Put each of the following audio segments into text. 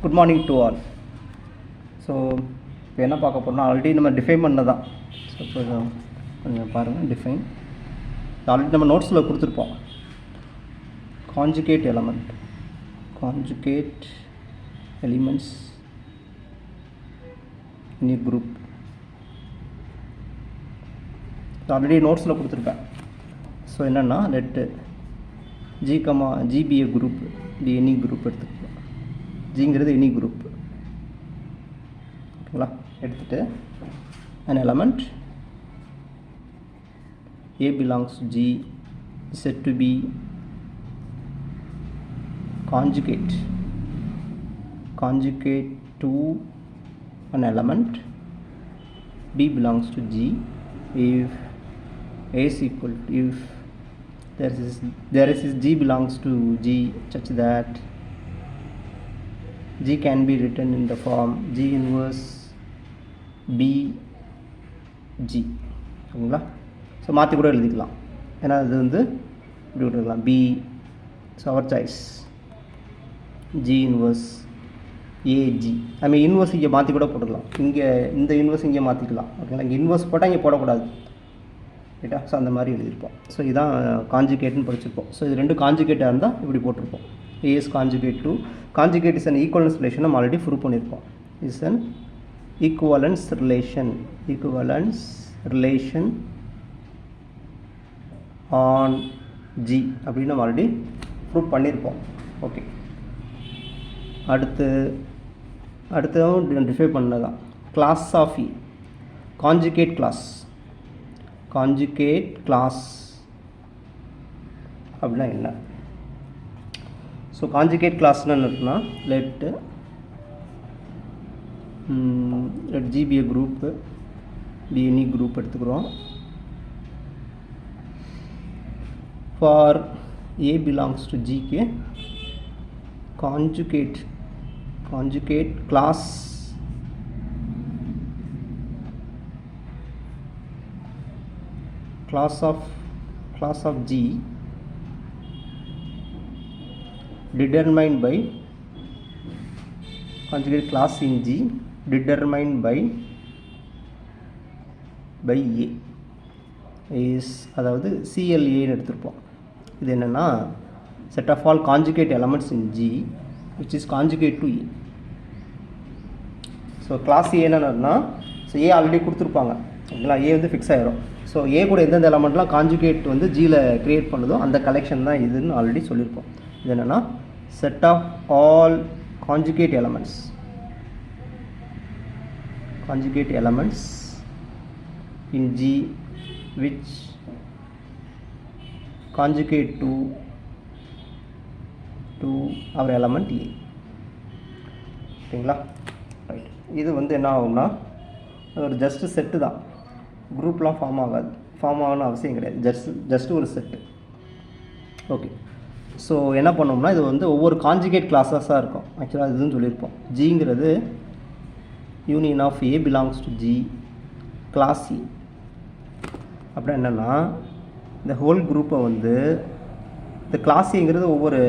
Good morning to all. So இப்போ என்ன பார்க்க போகிறோம்னா, ஆல்ரெடி நம்ம டிஃபைன் பண்ணதான். ஸோ கொஞ்சம் பாருங்கள், டிஃபைன் ஆல்ரெடி நம்ம நோட்ஸில் கொடுத்துருப்போம். Conjugate elements in a group. Already நோட்ஸில் கொடுத்துருப்பேன். ஸோ என்னென்னா, லெட்டு ஜிபிஏ குரூப், டி எனி குரூப் எடுத்துக்கலாம். ஜிங்கிறது எனி குரூப், ஓகேங்களா? எடுத்துகிட்டு an element A belongs to G is said to be conjugate to an element B belongs to G if A is equal to, if there is G belongs to G such that G can be written in the form G inverse B G, ஓகேங்களா? So மாற்றி கூட எழுதிக்கலாம், ஏன்னா அது வந்து இப்படி விட்டுருக்கலாம் B. So அவர் choice G inverse AG. ஐ inverse இங்கே மாற்றி கூட போட்டுக்கலாம். இங்கே இந்த இன்வர்ஸ் இங்கே மாற்றிக்கலாம், ஓகேங்களா? இங்கே இன்வர்ஸ் போட்டால் இங்கே போடக்கூடாது, ரைட்டா? ஸோ அந்த மாதிரி எழுதியிருப்போம். ஸோ இதான் கான்ஜுகேட்னு படிச்சிருப்போம். ஸோ இது ரெண்டு கான்ஜுகேட்டாக இருந்தால் இப்படி போட்டிருப்போம். A is conjugate to, conjugate is an equivalence relation. நம்ம ஆல்ரெடி ப்ரூவ் பண்ணியிருப்போம். is an equivalence relation on G அப்படின்னு நம்ம ஆல்ரெடி ப்ரூவ் பண்ணியிருப்போம். ஓகே, அடுத்ததும் டிஃபைன் பண்ணதான் class of E, conjugate class அப்படின்னா என்ன? ஸோ கான்ஜுகேட் கிளாஸ்னு என்னன்னா, லெட் ஜிபிஏ குரூப்பு, பி எனி குரூப் எடுத்துக்கிறோம். ஃபார் ஏ பிலாங்ஸ் டு ஜிக்கு conjugate class of G determined by conjugate class in G determined by A is, அதாவது CLA ன்னு எடுத்துருப்போம். இது என்னென்னா, set of all conjugate elements in G which is conjugate to A. So class A என்னன்னா, so A already கொடுத்துருப்பாங்க, ஓகேங்களா? A வந்து fix ஆகிடும். So A கூட எந்தெந்த எலமெண்ட்லாம் கான்ஜுகேட் வந்து Gயில் க்ரியேட் பண்ணுதோ அந்த கலெக்ஷன் தான் இதுன்னு ஆல்ரெடி சொல்லியிருப்போம். இது என்னென்னா, set of all conjugate elements in G which conjugate to our element A, ஓகேங்களா? ரைட். இது வந்து என்ன ஆகும்னா, ஒரு ஜஸ்ட் செட்டு தான், குரூப்லாம் ஃபார்ம் ஆகணும்னு அவசியம் கிடையாது. ஜஸ்ட் ஒரு செட்டு. ஓகே, ஸோ என்ன பண்ணோம்னா, இது வந்து ஒவ்வொரு கான்ஜுகேட் கிளாஸஸாக இருக்கும். ஆக்சுவலாக இதுன்னு சொல்லியிருப்போம். ஜிங்கிறது union of A belongs to G class C. அப்புறம் என்னென்னா, இந்த ஹோல் குரூப்பை வந்து இந்த கிளாஸ் சிங்கிறது ஒவ்வொரு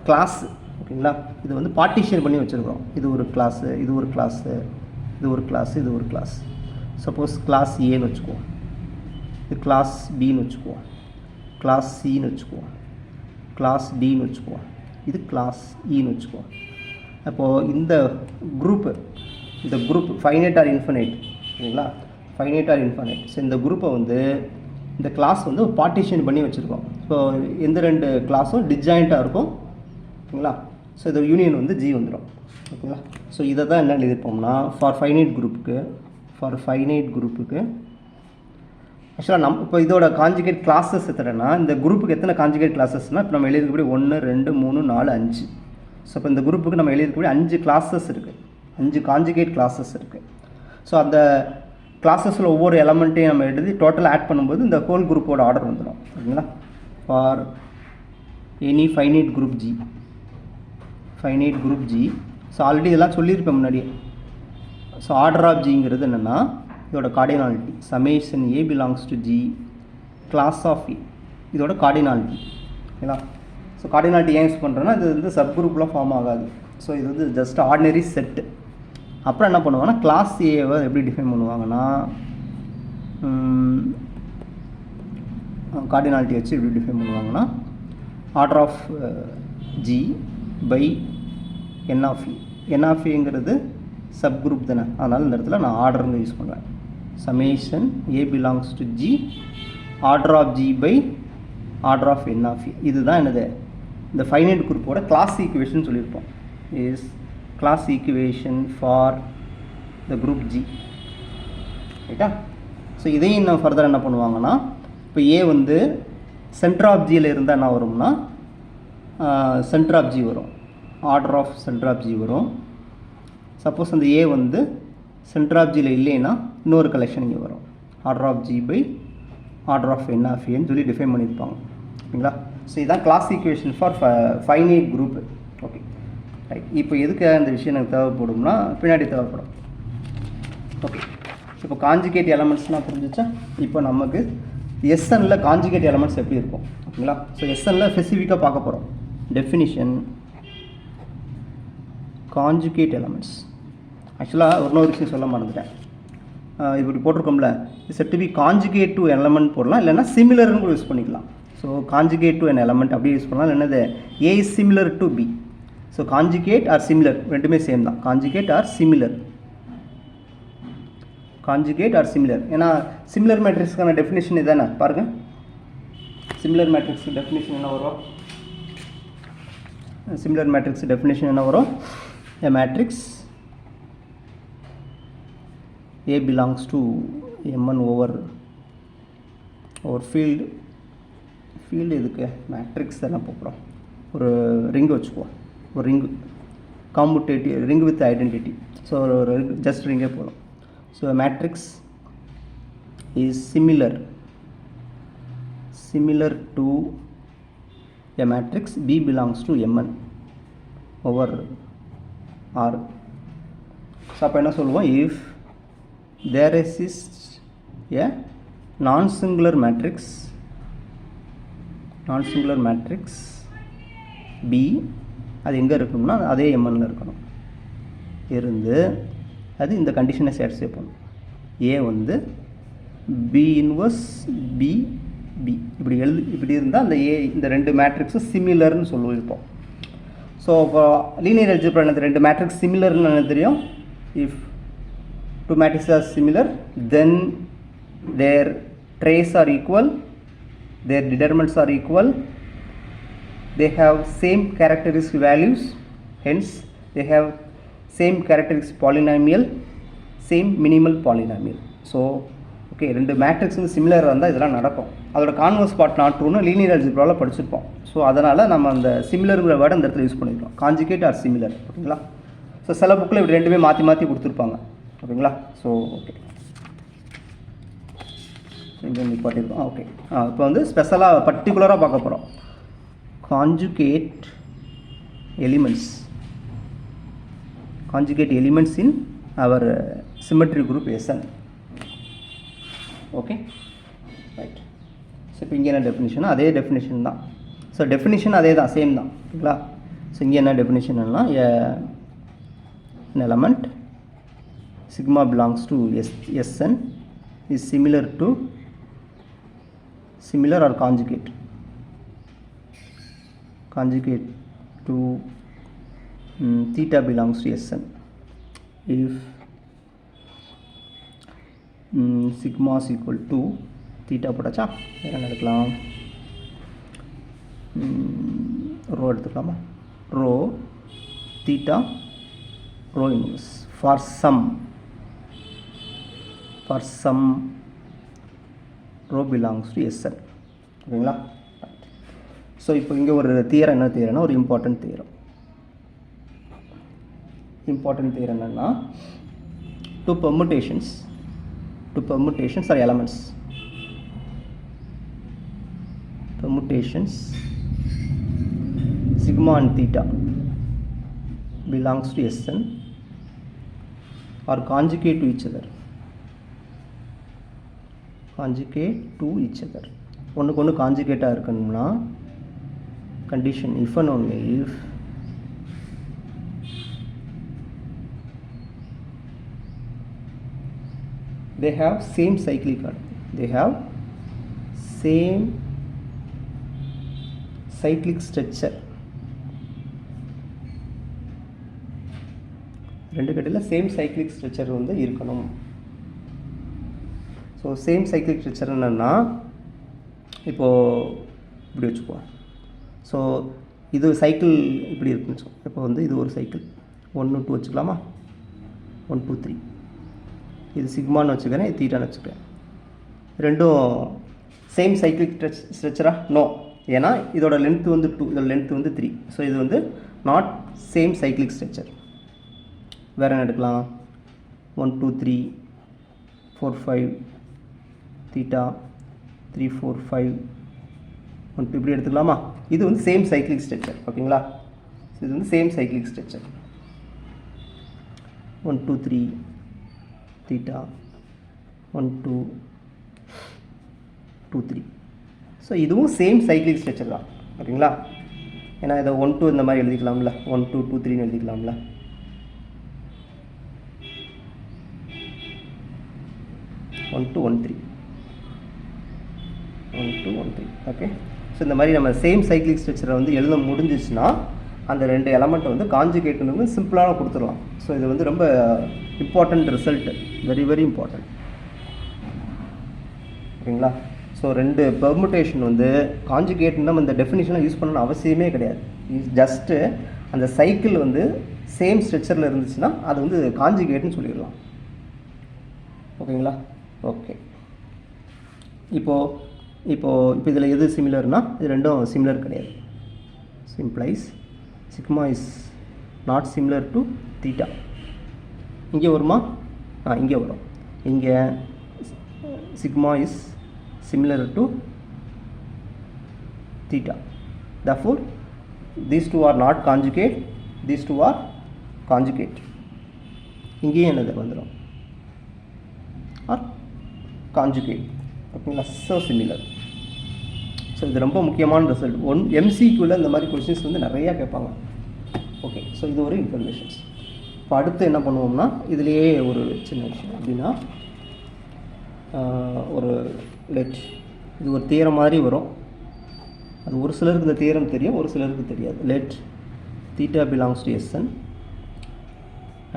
கிளாஸ், ஓகேங்களா? இது வந்து பார்ட்டிஷன் பண்ணி வச்சுருக்கோம். இது ஒரு கிளாஸு, இது ஒரு கிளாஸு, இது ஒரு கிளாஸு, இது ஒரு கிளாஸ். சப்போஸ் கிளாஸ் ஏன்னு வச்சுக்குவோம், இது கிளாஸ் பின்னு வச்சுக்குவோம், கிளாஸ் சின்னு வச்சுக்குவோம், கிளாஸ் டின்னு வச்சுக்குவோம், இது கிளாஸ் ஈன்னு வச்சுக்குவோம். அப்போது இந்த குரூப் ஃபைனைட் ஆர் இன்ஃபினைட், ஓகேங்களா? Finite R infinite. ஸோ இந்த குரூப்பை வந்து இந்த கிளாஸ் வந்து பார்ட்டிஷன் பண்ணி வச்சுருக்கோம். ஸோ எந்த ரெண்டு கிளாஸும் டிஸ்ஜாயிண்ட்டாக இருக்கும், ஓகேங்களா? ஸோ இது யூனியன் வந்து ஜி வந்துடும், ஓகேங்களா? ஸோ இதை தான் என்ன எழுதியிருப்போம்னா, ஃபார் ஃபைனைட் குரூப்புக்கு ஆக்சுவலாக இப்போ இதோட கான்ஜுகேட் கிளாஸஸ் எத்தனைனா, இந்த குரூப்புக்கு எத்தனை கான்ஜுகேட் கிளாஸஸ்னால், இப்போ நம்ம எழுதிருக்கக்கூடிய 1 2 3 4 5. ஸோ இப்போ இந்த குரூப்புக்கு நம்ம எழுதிருக்கக்கூடிய 5 கிளாஸஸ் இருக்குது, 5 கான்ஜுகேட் கிளாஸஸ் இருக்குது. ஸோ அந்த கிளாஸஸில் ஒவ்வொரு எலமெண்ட்டையும் நம்ம எழுதி டோட்டலாக ஆட் பண்ணும்போது இந்த ஹோல் குரூப்போட ஆர்டர் வந்துடும், ஓகேங்களா? For any finite group G. So already இதெல்லாம் சொல்லியிருப்பேன் முன்னாடியே. ஸோ ஆர்டர் ஆஃப் ஜிங்கிறது என்னென்னா, இதோட cardinality summation A belongs to G class of A, இதோட கார்டினாலிட்டி, ஓகேங்களா? ஸோ கார்டினாலிட்டி ஏன் யூஸ் பண்ணுறேன்னா, இது வந்து சப் குரூப்லாம் ஃபார்ம் ஆகாது. ஸோ இது வந்து ஜஸ்ட் ஆர்டினரி செட்டு. அப்புறம் என்ன பண்ணுவாங்கன்னா கிளாஸ் ஏவை எப்படி டிஃபைன் பண்ணுவாங்கன்னா கார்டினாலிட்டி வச்சு எப்படி டிஃபைன் பண்ணுவாங்கன்னா order of G by N of E. N of ஏங்கிறது சப் குரூப் தானே, அதனால் இந்த இடத்துல நான் ஆர்டருங்க யூஸ் பண்ணுறேன். Summation A belongs to G order of G by order of N of E. இதுதான் என்னது இந்த ஃபைனைட் குரூப்போட கிளாஸ் ஈக்குவேஷன் சொல்லியிருப்போம். Is class equation for the group G. ரைட்டா? ஸோ இதையும் இன்னும் ஃபர்தர் என்ன பண்ணுவாங்கன்னா, இப்போ ஏ வந்து சென்டர் ஆஃப் ஜியில் இருந்தால் என்ன வரும்னா சென்டர் ஆஃப் ஜி வரும், order of center of G வரும். சப்போஸ் அந்த ஏ வந்து சென்டர் ஆஃப் ஜியில் இல்லைன்னா இன்னொரு கலெக்ஷன் இங்கே வரும், order of G by order of N of ஏன்னு சொல்லி டிஃபைன் பண்ணியிருப்பாங்க. ஓகேங்களா? ஸோ இதுதான் class equation for finite group. Okay right. இப்போ எதுக்கு அந்த விஷயம் எனக்கு தேவைப்படும்னா பின்னாடி தேவைப்படும். ஓகே, இப்போ காஞ்சுகேட் எலமெண்ட்ஸ்னால் புரிஞ்சிச்சா? இப்போ நமக்கு எஸ்என்னில் காஞ்சுகேட் எலமெண்ட்ஸ் எப்படி இருக்கும்? ஓகேங்களா? ஸோ எஸ்என்னில் ஸ்பெசிஃபிக்காக பார்க்க போகிறோம். Definition conjugate elements. ஆக்சுவலாக ஒரு விஷயம் சொல்ல மறந்துட்டேன். இப்படி போட்டிருக்கோம்ல, said to be conjugate to element போடலாம், இல்லைன்னா சிமிலர்னு கூட யூஸ் பண்ணிக்கலாம். So conjugate to an element அப்படியே யூஸ் பண்ணலாம். என்னது A is similar to B. So conjugate R similar ரெண்டுமே சேம் தான். Conjugate R similar, conjugate R similar. ஏன்னா சிமிலர் மேட்ரிக்ஸ்க்கான டெஃபினிஷன் இதானே பாருங்கள். சிமிலர் மேட்ரிக்ஸ் டெஃபினிஷன் என்ன வரும்? சிமிலர் மேட்ரிக்ஸ் டெஃபினிஷன் என்ன வரும்? a matrix A belongs to M1 over field இதுக்கு மேட்ரிக்ஸ் தானே போகிறோம். ஒரு ரிங் வச்சுக்குவோம், ஒரு ring commutative ring with identity. So ஒரு ஜஸ்ட் ரிங்கே போதும். So matrix is similar to a matrix B belongs to M1 over R. So அப்போ என்ன சொல்லுவோம்? If there exists a non-singular matrix B, அது எங்கே இருக்கணும்னா அதே M1ல இருக்கணும். இருந்து அது இந்த கண்டிஷனை சாட்டிஸ்ஃபை பண்ணும். ஏ வந்து B இன்வர்ஸ் B இப்படி இருந்தால் அந்த ஏ இந்த ரெண்டு மேட்ரிக்ஸும் சிமிலர்னு சொல்லியிருப்போம். ஸோ இப்போ லீனியர் அல்ஜிப்ரா என்னது? ரெண்டு மேட்ரிக்ஸ் சிமிலர்னு என்ன தெரியும்? If two matrices are similar, then their trace are equal, their determinants are equal, they have same characteristic values, hence they have same characteristic polynomial, same minimal polynomial. So okay, ரெண்டு matrix வந்து சிமிலராக இருந்தால் இதெல்லாம் நடக்கும். அதோட converse part not ட்ரூன்னு linear அல்ஜிப்ராவில் படிச்சிருப்போம். So அதனால் நம்ம அந்த சிமிலருங்கிற வேர்டை அந்த இடத்துல யூஸ் பண்ணியிருக்கோம். Conjugate R similar. ஓகேங்களா? ஸோ சில புக்கில் இப்படி ரெண்டுமே மாற்றி கொடுத்துருப்பாங்க. ஓகேங்களா? ஸோ ஓகே, இங்கே நிப்பாட்டிருக்கோம். ஓகே, இப்போ வந்து ஸ்பெஷலாக பர்டிகுலராக பார்க்க போகிறோம். Conjugate elements in our symmetry group SN. Okay right. So இப்போ இங்கே என்ன டெஃபினிஷனா? அதே டெஃபினிஷன் தான். ஸோ டெஃபினிஷன் அதே தான், சேம் தான். ஓகேங்களா? ஸோ இங்கே என்ன டெஃபினிஷன்னா, an element sigma belongs to SN is similar or conjugate to theta belongs to SN if sigma is equal to theta போட்டாச்சா? என்ன எடுக்கலாம்? ரோ எடுத்துக்கலாமா? Rho theta rho inverse for some rho belongs to SN. ஓகேங்களா? So இப்போ இங்கே ஒரு theorem என்ன தியரம்னா, ஒரு இம்பார்ட்டன்ட் தியரம் என்னென்னா, two permutations are elements. Sigma and theta belongs to SN are conjugate to each other. ஒன்றுக்கு ஒன்று காஞ்சுகேட்டாக இருக்கணும்னா condition if and only if they have same cyclic order, they have same cyclic structure. ரெண்டு கட்டில் same cyclic structure வந்து இருக்கணும். So same cyclic structure என்னென்னா இப்போது இப்படி வச்சுக்குவோம். ஸோ இது சைக்கிள் இப்படி இருக்குன்னு வச்சுக்கோ. இப்போ வந்து இது ஒரு சைக்கிள் 1 2 வச்சுக்கலாமா, 1 2 3. இது சிக்மான்னு வச்சுக்கிறேன், இது தீட்டான்னு வச்சுக்கிறேன். ரெண்டும் சேம் சைக்கிளிக் ஸ்ட்ரக்சரா? நோ. ஏன்னா இதோட லென்த்து வந்து 2, இதோட லென்த்து வந்து 3. ஸோ இது வந்து நாட் சேம் சைக்கிளிக் ஸ்ட்ரக்சர். வேறு என்ன எடுக்கலாம்? 1 2 3 4 5 தீட்டா 3 4 5 1 2 இப்படி எடுத்துக்கலாமா? இது வந்து சேம் சைக்கிளிக் ஸ்ட்ரக்சர். ஓகேங்களா? இது வந்து same cyclic structure. 1 2 3 theta 1 2 2 3. So இதுவும் சேம் சைக்கிளிக் ஸ்ட்ரக்சர் தான். ஓகேங்களா? ஏன்னா இதை 1 2 இந்த மாதிரி எழுதிக்கலாம்ல, 1 2 2 3ன்னு எழுதிக்கலாம்ல. 1 2 1 3 1 2 1 3. ஓகே. ஸோ இந்த மாதிரி நம்ம சேம் சைக்கிளிக் ஸ்ட்ரக்சரை வந்து எழுத முடிஞ்சிச்சுன்னா அந்த ரெண்டு எலமெண்ட்டை வந்து காஞ்சுகேட்னு வந்து சிம்பிளாக கொடுத்துடலாம். ஸோ இது வந்து ரொம்ப important result, very very important. ஓகேங்களா? ஸோ ரெண்டு பெர்முட்டேஷன் வந்து காஞ்சுகேட்னு நம்ம இந்த டெஃபினிஷனை யூஸ் பண்ணணும்னு அவசியமே கிடையாது. ஜஸ்ட்டு அந்த சைக்கிள் வந்து சேம் ஸ்ட்ரக்சரில் இருந்துச்சுன்னா அது வந்து காஞ்சுகேட்னு சொல்லிடலாம். ஓகேங்களா? ஓகே. இப்போ இதில் எது சிமிலர்னா இது ரெண்டும் சிமிலர் கிடையாது. Simplifies sigma is not similar to theta. இங்கே வருமா? இங்கே வரும். இங்கே sigma is similar to theta. therefore these two are not conjugate, these two are conjugate. இங்கேயும் என்னது வந்துடும்? Or conjugate. ஓகேங்களா? So similar. ஸோ இது ரொம்ப முக்கியமான ரிசல்ட். எம்சிக்யூவில் இந்த மாதிரி கொஸ்டின்ஸ் வந்து நிறையா கேட்பாங்க. ஓகே. ஸோ இது ஒரு இன்ஃபர்மேஷன்ஸ். இப்போ அடுத்து என்ன பண்ணுவோம்னா இதுலேயே ஒரு சின்ன விஷயம் அப்படின்னா ஒரு இது ஒரு தியரம் மாதிரி வரும். அது ஒரு சிலருக்கு இந்த தியரம் தெரியும், ஒரு சிலருக்கு தெரியாது. Let theta belongs to S N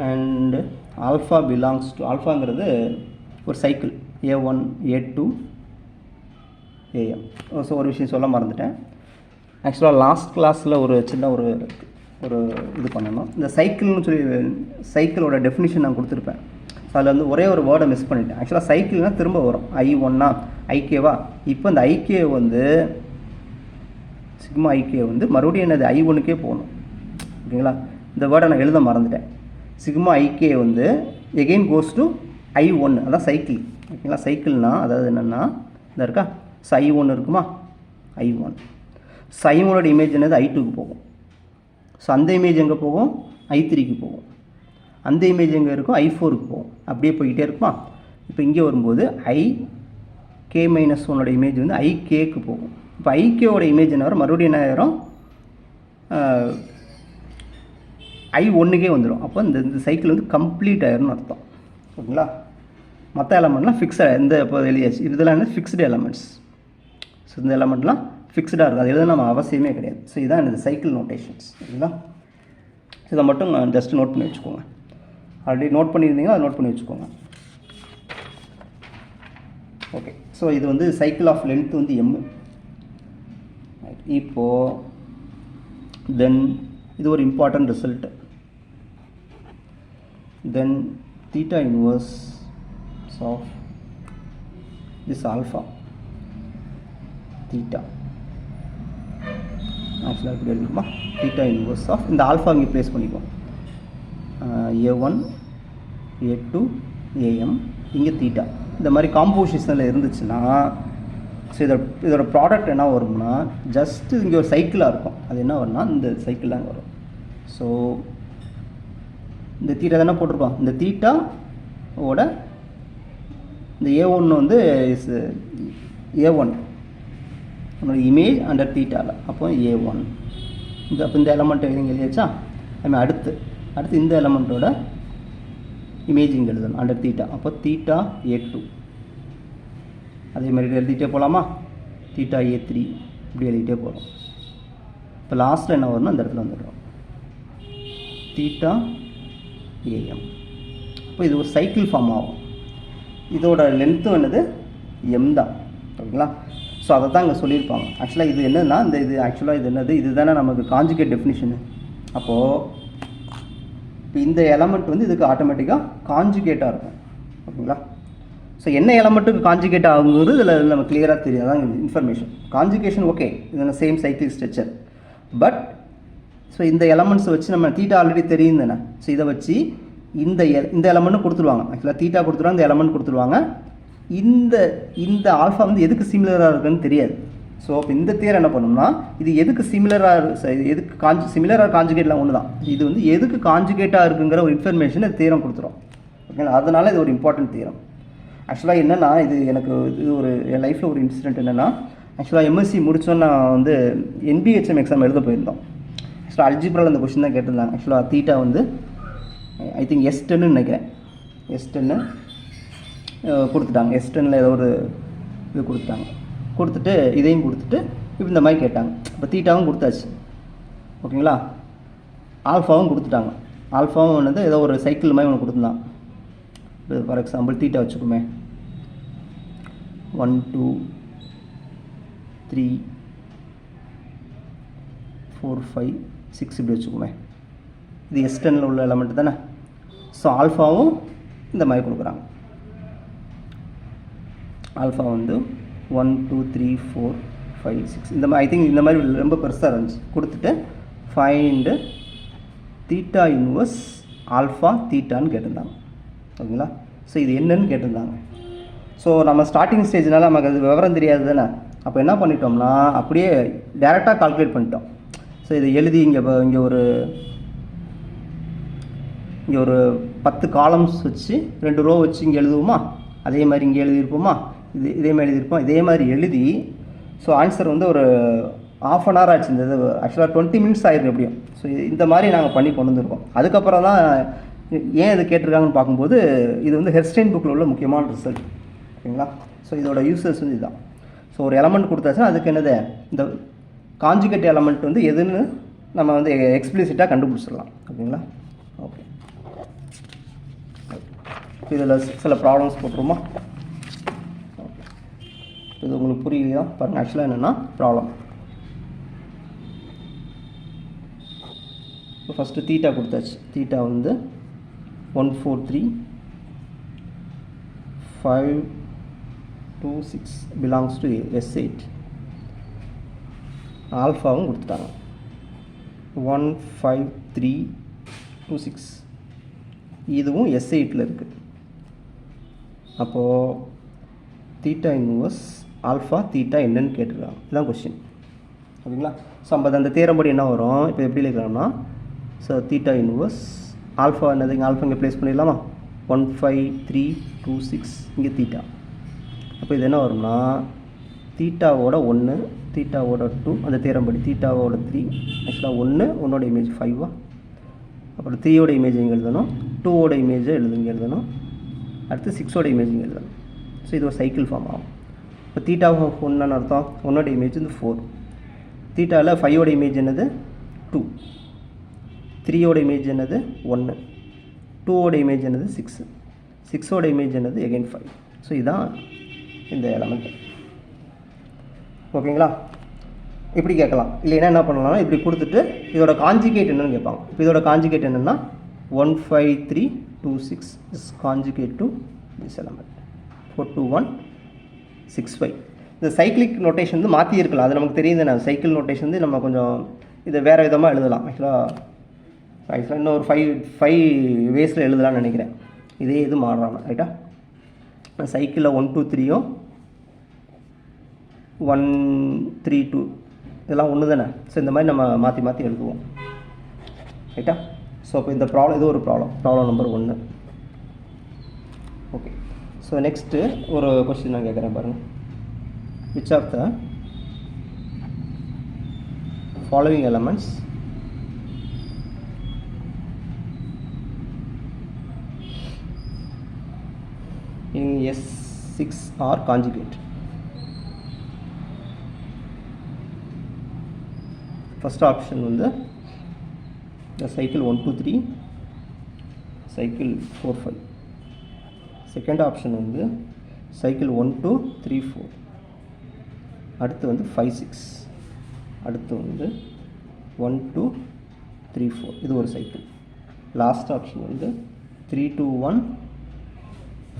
and alpha belongs to, ஆல்ஃபாங்கிறது ஒரு cycle A1 A2 AM. So ஒரு விஷயம் சொல்ல மறந்துட்டேன். ஆக்சுவலாக லாஸ்ட் கிளாஸில் ஒரு சின்ன ஒரு இது பண்ணணும். இந்த சைக்கிள்னு சொல்லி சைக்கிளோட டெஃபினிஷன் நான் கொடுத்துருப்பேன். ஸோ அதில் வந்து ஒரே ஒரு வேர்டை மிஸ் பண்ணிட்டேன். ஆக்சுவலாக சைக்கிள்னால் திரும்ப வரும் I1 ஐகேவா. இப்போ இந்த ஐகே வந்து சிக்மா ஐகே வந்து மறுபடியும் என்னது I1க்கே போகணும். ஓகேங்களா? இந்த வேர்டை நான் எழுத மறந்துட்டேன். சிக்மா ஐகே வந்து எகெயின் கோஸ் டு I1, அதான் சைக்கிள். ஓகேங்களா? சைக்கிள்னால் அதாவது என்னென்னா இந்த இருக்கா, ஸோ I1 இருக்குமா, I1. ஸோ I1ஓட இமேஜ் என்னது I2க்கு போகும். ஸோ அந்த இமேஜ் எங்கே போகும்? I3க்கு போகும். அந்த இமேஜ் எங்கே இருக்கும்? I4க்கு போகும். அப்படியே போய்கிட்டே இருக்குமா. இப்போ இங்கே வரும்போது IK-1ஓட இமேஜ் வந்து IKக்கு போகும். இப்போ IKவோட இமேஜ் என்ன வரும்? மறுபடியும் என்ன ஆயிரும்? I1க்கே வந்துடும். அப்போ இந்த சைக்கிள் வந்து கம்ப்ளீட் ஆயிரும்னு அர்த்தம். ஓகேங்களா? மற்ற எலமெண்ட்லாம் ஃபிக்ஸடாக இந்த இப்போ எழுதியாச்சு. இதெல்லாம் என்ன ஃபிக்ஸ்டு எலமெண்ட்ஸ். ஸோ இந்த எலமெண்ட்லாம் ஃபிக்ஸ்டாக இருக்கும், அது எழுத நம்ம அவசியமே கிடையாது. ஸோ இதுதான் எனது சைக்கிள் நோட்டேஷன்ஸ். ஓகேங்களா? இதை மட்டும் ஜஸ்ட் நோட் பண்ணி வச்சுக்கோங்க. ஆல்ரெடி நோட் பண்ணியிருந்தீங்கன்னா அதை நோட் பண்ணி வச்சுக்கோங்க. ஓகே. ஸோ இது வந்து சைக்கிள் ஆஃப் லென்த் வந்து M. இப்போது தென் இது ஒரு important result. Then theta inverse of this alpha theta, ஆக்சுவலாக இப்படி எழுதிக்குமா, theta inverse of இந்த ஆல்ஃபா இங்கே ப்ளேஸ் பண்ணிக்குவோம். A1 A2 AM இங்கே தீட்டா. இந்த மாதிரி காம்போசிஷனில் இருந்துச்சுன்னா ஸோ இதோட ப்ராடக்ட் என்ன வரும்னா ஜஸ்ட்டு இங்கே ஒரு சைக்கிளாக இருக்கும். அது என்ன வரும்னா இந்த சைக்கிள் தான் வரும். ஸோ இந்த தீட்டா தானே போட்டிருக்கோம். இந்த தீட்டாவோட இந்த A1 வந்து இஸ் A1 நம்மளோட இமேஜ் அண்டர் தீட்டாவில். அப்போ A1 இந்த அப்போ இந்த எலமெண்ட்டை எங்கே எழுதியாச்சா? அதுமாதிரி அடுத்து இந்த எலமெண்ட்டோட இமேஜிங் எழுதணும் அண்டர் தீட்டா. அப்போ தீட்டா A2 அதே மாதிரி எழுதிட்டே போகலாமா, தீட்டா A3 இப்படி எழுதிட்டே போகிறோம். இப்போ லாஸ்ட்டில் என்ன வரணும் அந்த இடத்துல வந்துடுறோம், தீட்டா AM. இப்போ இது ஒரு சைக்கிள் ஃபார்ம் ஆகும். இதோட லென்த்தும் என்னது M தான். ஓகேங்களா. ஸோ அதை தான் இங்கே சொல்லியிருப்பாங்க. ஆக்சுவலாக இது என்னென்னா இது ஆக்சுவலாக இது என்னது, இது தானே நமக்கு காஞ்சுகேட் டெஃபினிஷனு. அப்போது இப்போ இந்த எலமெண்ட் வந்து இதுக்கு ஆட்டோமேட்டிக்காக காஞ்சுகேட்டாக இருக்கும். ஓகேங்களா. ஸோ என்ன எலமெண்ட்டுக்கு காஞ்சுகேட் ஆகுங்கிறது இதில் நம்ம கிளியராக தெரியும். அதான் இன்ஃபர்மேஷன். காஞ்சுகேஷன் ஓகே, இது same cycle structure. But so இந்த எலமெண்ட்ஸை வச்சு நம்ம தீட்டா ஆல்ரெடி தெரியும் தானே. ஸோ இதை வச்சு இந்த எலமெண்ட்டும் கொடுத்துருவாங்க. ஆக்சுவலாக தீட்டா கொடுத்துருவாங்க, இந்த எலமெண்ட் கொடுத்துருவாங்க. இந்த ஆல்ஃபா வந்து எதுக்கு சிமிலராக இருக்குன்னு தெரியாது. ஸோ இப்போ இந்த தியரம் என்ன பண்ணோம்னா, இது எதுக்கு சிமிலராக எதுக்கு சிமிலராக காஞ்சுகேட்லாம் ஒன்று தான். இது வந்து எதுக்கு காஞ்சுகேட்டாக இருக்குங்கிற ஒரு இன்ஃபர்மேஷன் இது தியரம் கொடுத்துரும். ஓகேங்களா. அதனால இது ஒரு இம்பார்ட்டன்ட் தியரம். ஆக்சுவலாக என்னென்னா இது எனக்கு இது ஒரு என் லைஃப்பில் ஒரு இன்சிடென்ட் என்னென்னா, ஆக்சுவலாக எம்எஸ்சி முடித்தோன்னு நான் வந்து NBHM எக்ஸாம் எழுத போயிருந்தோம். ஆக்சுவலாக அல்ஜிப்ராவில் அந்த கொஸ்டின் தான் கேட்டிருந்தாங்க. ஆக்சுவலாக தீட்டா வந்து ஐ திங்க் S10ன்னு நினைக்கிறேன். S10 கொடுத்துட்டாங்க. S10ல் ஏதோ ஒரு இது கொடுத்துட்டு இதையும் கொடுத்துட்டு இப்போ இந்த மாதிரி கேட்டாங்க. இப்போ தீட்டாவும் கொடுத்தாச்சு. ஓகேங்களா. ஆல்ஃபாவும் கொடுத்துட்டாங்க. ஆல்ஃபாவும் வந்து ஏதோ ஒரு சைக்கிள் மாதிரி ஒன்று கொடுத்துருந்தான். இப்போ ஃபார் எக்ஸாம்பிள் தீட்டா வச்சுக்கோமே, 1 2 3 4 5 6 இப்படி வச்சுக்கோமே. இது S10ல் உள்ள எலமெண்ட் தானே. ஸோ ஆல்ஃபாவும் இந்த மாதிரி கொடுக்குறாங்க. ஆல்ஃபா வந்து 1 2 3 4 5 6 இந்த மாதிரி ஐ திங்க் இந்த மாதிரி ரொம்ப பெருசாக இருந்துச்சு. கொடுத்துட்டு ஃபைண்ட் தீட்டா இன்வர்ஸ் ஆல்ஃபா தீட்டான்னு கேட்டிருந்தாங்க. ஓகேங்களா. ஸோ இது என்னன்னு கேட்டிருந்தாங்க. ஸோ நம்ம ஸ்டார்டிங் ஸ்டேஜ்னால நமக்கு அது விவரம் தெரியாது தானே. அப்போ என்ன பண்ணிட்டோம்னா அப்படியே டேரெக்டாக கால்குலேட் பண்ணிட்டோம். ஸோ இதை எழுதி இங்கே ஒரு 10 காலம்ஸ் வச்சு 2 ரோ வச்சு இங்கே எழுதுவோமா, அதே மாதிரி இங்கே எழுதியிருப்போமா, இதே மாதிரி எழுதியிருப்போம். இதே மாதிரி எழுதி ஸோ ஆன்சர் வந்து ஒரு ½ அன் ஹவர் ஆச்சு. இந்த இது ஆக்சுவலாக 20 மினிட்ஸ் ஆயிருக்கு எப்படியும். ஸோ இந்த மாதிரி நாங்கள் பண்ணி கொண்டு வந்துருக்கோம். அதுக்கப்புறம் தான் ஏன் இது கேட்டிருக்காங்கன்னு பார்க்கும்போது இது வந்து ஹெர்ஸ்டைன் புக்கில் உள்ள முக்கியமான ரிசல்ட். ஓகேங்களா. ஸோ இதோட யூசர்ஸ் வந்து இதுதான். ஸோ ஒரு எலமெண்ட் கொடுத்தாச்சுன்னா அதுக்கு என்னது இந்த காஞ்சுகேட் எலமெண்ட் வந்து எதுன்னு நம்ம வந்து எக்ஸ்பிளிசிட்டாக கண்டுபிடிச்சிடலாம். ஓகேங்களா. ஓகே. இதில் சில ப்ராப்ளம்ஸ் போட்டுருமா. ஓகே. இது உங்களுக்கு புரியலையா பாருங்கள். ஆக்சுவலாக என்னென்னா ப்ராப்ளம் இப்போ ஃபஸ்ட்டு தீட்டா கொடுத்தாச்சு. தீட்டா வந்து 1 4 3 5 2 6 பிலாங்ஸ் டு S8. ஆல்ஃபாவும் கொடுத்துட்டாங்க 1 5 3 2 6. இதுவும் S8ல் இருக்குது. அப்போது தீட்டா இன்வர்ஸ் ஆல்ஃபா தீட்டா என்னன்னு கேட்டுருக்காங்க. இதுதான் கொஸ்டின். ஓகேங்களா. ஸோ அந்த தேரம்படி என்ன வரும், இப்போ எப்படி எழுதலாம்னா, ஸோ தீட்டா இன்வர்ஸ் ஆல்ஃபா என்னது, இங்கே ஆல்ஃபா இங்கே ப்ளேஸ் பண்ணிடலாமா, 1 5 3 2 6 இங்கே தீட்டா. அப்போ இது என்ன வரும்னா தீட்டாவோட 1 தீட்டாவோட 2 அந்த தேரம்படி தீட்டாவோட 3 ஆக்சுவலாக 1 இமேஜ் 5 அப்புறம் 3யோட இமேஜ் இங்கே எழுதணும், 2வோட இமேஜை எழுதணும், அடுத்து 6ஓட இமேஜ் இங்கே எழுதணும். ஸோ இது ஒரு சைக்கிள் ஃபார்ம் ஆகும். இப்போ தீட்டா 1ன்னு அர்த்தம் 1ஓட இமேஜ் வந்து 4, தீட்டாவில் 5ஓட இமேஜ் என்னது 2, 3ஓட இமேஜ் என்னது 1, 2ஓட இமேஜ் என்னது 6, 6ஓட இமேஜ் என்னது எகைன் 5. ஸோ இதுதான் இந்த எலமெண்ட். ஓகேங்களா. இப்படி கேட்கலாம். இல்லைன்னா என்ன பண்ணலாம்னா இப்படி கொடுத்துட்டு இதோட காஞ்சிகேட் என்னன்னு கேட்பாங்க. இப்போ இதோட காஞ்சிகேட் என்னென்னா 1 5 3 2 6 is conjugate to this element 4 2 1 6 5. இந்த சைக்கிளிக் நோட்டேஷன் வந்து மாற்றி இருக்கலாம், அது நமக்கு தெரியுது. நான் சைக்கிள் நோட்டேஷன் வந்து நம்ம கொஞ்சம் இதை வேறு விதமாக எழுதலாம். ஆக்சுவலாக இன்னும் ஒரு 5 வேஸில் எழுதலாம்னு நினைக்கிறேன். இதே இது மாறுறாங்க ரைட்டா. சைக்கிளில் 1 2 3யும் 1 3 2 இதெல்லாம் ஒன்று தானே. ஸோ இந்த மாதிரி நம்ம மாற்றி எழுதுவோம் ரைட்டா. ஸோ இப்போ இந்த ப்ராப்ளம் இது ஒரு problem number 1. Okay. So next ஒரு கொஸ்டின் நான் கேட்குறேன் பாருங்கள். which of the following elements in S6 are conjugate. First option வந்து the cycle 1 2 3 cycle 4 5. Second option வந்து cycle 1 2 3 4. அடுத்து வந்து 5 6. அடுத்து வந்து 1 2 3 4. இது ஒரு சைக்கிள். லாஸ்ட் ஆப்ஷன் வந்து 3 2 1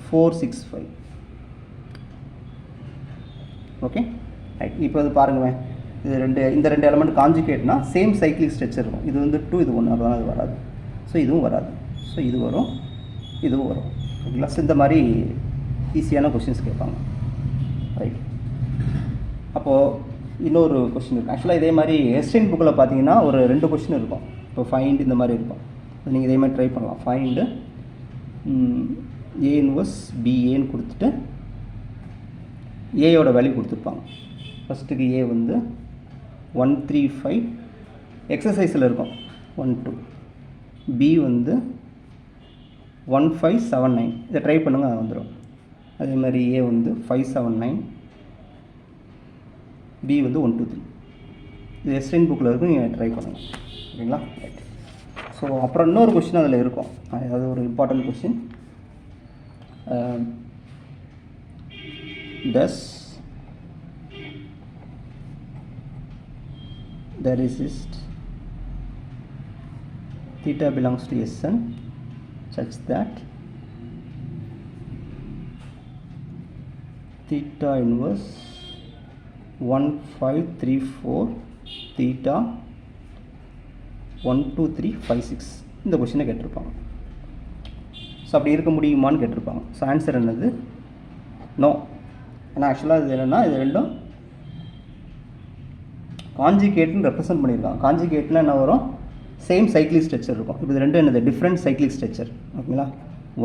4 6 5. Okay right. இப்போ இது பாருங்களேன், இந்த ரெண்டு எலமெண்ட் கான்ஜுகேட்னா சேம் சைக்கிளிக் ஸ்ட்ரக்சர் இருக்கும். இது வந்து 2 இது 1, அதனால் இது வராது. ஸோ இதுவும் வராது. ஸோ இது வரும், இதுவும் வரும். ஓகேங்களா? ஸோ இந்த மாதிரி ஈஸியான கொஷின்ஸ் கேட்பாங்க. ரைட். அப்போது இன்னொரு கொஷின் இருக்கும். ஆக்சுவலாக இதே மாதிரி எஸ்டின் புக்கில் பார்த்தீங்கன்னா ஒரு 2 கொஷின் இருக்கும். இப்போ ஃபைண்ட் இந்த மாதிரி இருக்கும். நீங்கள் இதே மாதிரி ட்ரை பண்ணலாம். ஃபைண்டு ஏ இன்வர்ஸ் பிஏன்னு கொடுத்துட்டு ஏயோட வேல்யூ கொடுத்துருப்பாங்க. ஃபஸ்ட்டுக்கு ஏ வந்து 1 3 5 எக்ஸசைஸில் இருக்கும் 1 2. பி வந்து 1 5 7 9. இதை ட்ரை பண்ணுங்கள், அது வந்துடும். அதே மாதிரி ஏ வந்து 5 7 9. பி வந்து 1 2 3. இது எஸ்டின் புக்கில் இருக்கும், நீங்கள் ட்ரை பண்ணுங்கள். ஓகேங்களா? ரைட். ஸோ அப்புறம் இன்னொரு கொஷின் அதில் இருக்கும். அதாவது ஒரு important question. Does the resist theta belongs to Sn such that theta inverse 1 5 3 4 theta 1 2 3 5 6. இந்த கொஷினை கேட்டிருப்பாங்க. ஸோ அப்படி இருக்க முடியுமான்னு கேட்டிருப்பாங்க. ஸோ ஆன்சர் என்னது? நோ. ஏன்னா ஆக்சுவலாக இது என்னென்னா, இது ரெண்டும் கான்ஜுகேட்னு ரெப்ரசன்ட் பண்ணியிருக்காங்க. கான்ஜுகேட்னா என்ன வரும்? சேம் சைக்கிளிக் ஸ்ட்ரக்சர் இருக்கும். இப்போ இது ரெண்டும் என்னது? Different cyclic structure. ஓகேங்களா?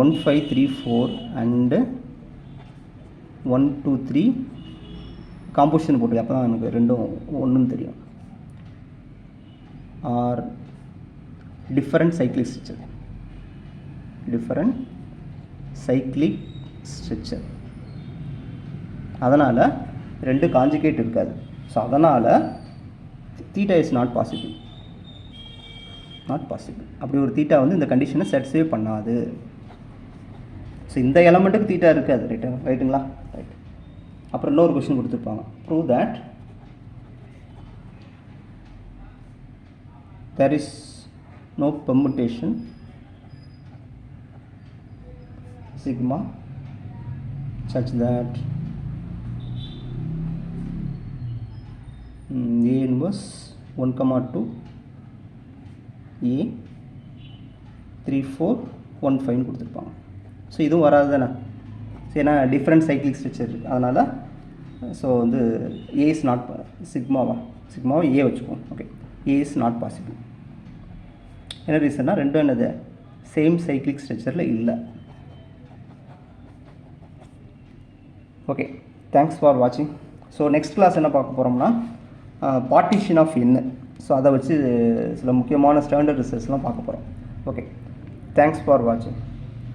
1 5 3 4 அண்டு 1 2 3 காம்போசிஷன் போட்டு அப்போ தான் எனக்கு ரெண்டும் ஒன்றுன்னு தெரியும். Are different cyclic structure. Different cyclic structure. அதனால் ரெண்டு கான்ஜுகேட் இருக்காது. ஸோ அதனால் theta is not possible. Not possible. அப்படி ஒரு தீட்டா வந்து இந்த கண்டிஷனை சாட்டிஸ்ஃபை பண்ணாது. ஸோ இந்த எலமெண்ட்டுக்கு தீட்டா இருக்காது. ரைட்டுங்களா? ரைட். அப்புறம் இன்னொரு கொஸ்டின் கொடுத்துருப்பாங்க. Prove that there is no permutation sigma such that A inverse 1 2 A 3 4 1 5 கொடுத்துருப்பாங்க. ஸோ இதுவும் வராது தானே? ஸோ ஏன்னா டிஃப்ரெண்ட் சைக்கிளிக் ஸ்ட்ரக்சர் இருக்குது. அதனால் ஸோ வந்து ஏ இஸ் நாட் சிக்மாவை ஏ வச்சுக்குவோம். Okay, A is not possible. என்ன ரீசன்னா ரெண்டும் என்னது? சேம் சைக்கிளிக் ஸ்ட்ரக்சரில் இல்லை. ஓகே, தேங்க்ஸ் ஃபார் வாட்சிங். ஸோ நெக்ஸ்ட் கிளாஸ் என்ன பார்க்க போகிறோம்னா பார்ட்டிஷன் ஆஃப் என். ஸோ அதை வச்சு சில முக்கியமான ஸ்டாண்டர்ட் ரிசல்ட்ஸ்லாம் பார்க்க போகிறோம். ஓகே, தேங்க்ஸ் ஃபார் வாட்சிங்.